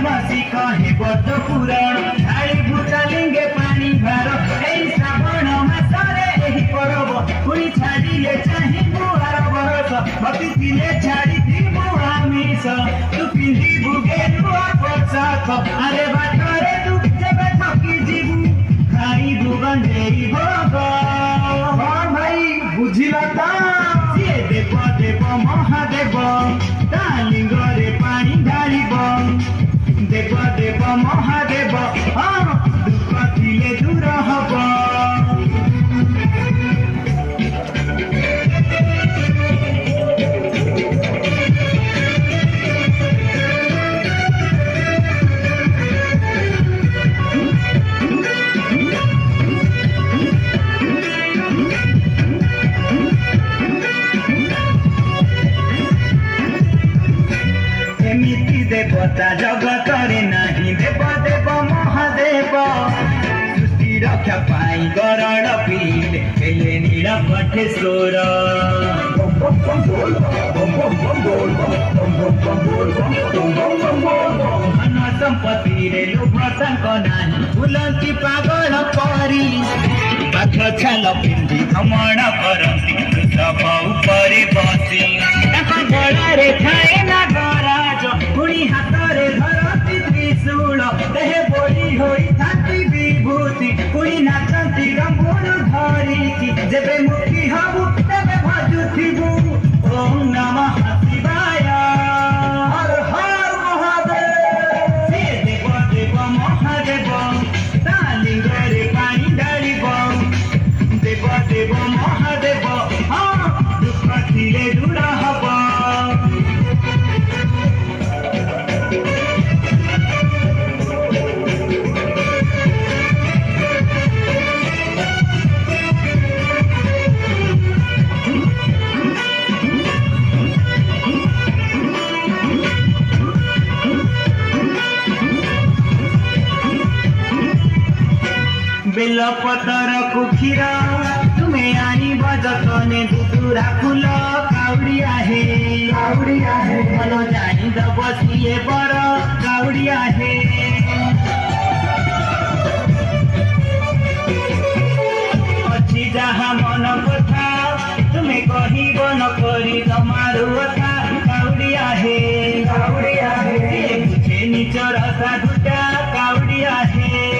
मसी कहे बड पुराण ढाली भूतालिंगे पानी भार एई श्रावण मासरे एही परब पुणी छाड़िले चाहिबु आर बरस भक्ति थिले छाड़ी दिबु आमिष तू पिंधिबु गेरुआ पोशाक अरे बाटरे तू जेबे थकी जीबु खाइबु गंजेई भोग हाँ भाई बुझिला ता सिए देव देव महादेव ता लिंगरे पानी ढालिब देव देव महादेव हाँ दुख थिले दूर हब एमिति देवता जगतरे नाही देव देव महादेव सृष्टि रक्षा पाई गरण पीले हेले नीलकंठेश्वर धन संपत्ति रे लोभ तांक नाही बुलंती पागल परी पाख छाल पिंधि भ्रमण करती वृषभ उपरे बसी तांक गळारे ठाए ना गराज पुणी हातरे धरती त्रिशूल देहे बोली होई थाती विभूति पुणी नाचंती रंगुण धरिकी जेबे मुखी हबु तेबे भजुथिबु ओम नमः शिवाय हर हर महादेव हे देव देव महादेव तालिंगरे पानी ढालिब देव देव महादेव हाँ दुख थिले दूर हब बेलपतर कुखीरा तुम्हें आनी बजतने दुदुरा फूल काउड़ी आहे मन जानी दबसिए बर काउड़ी आहे अच्छी जहाँ मन कथा तुम्हें कहिब न करी तमारू कथा काउड़ी आहे बुझे निचर साधुटा काउड़ी आहे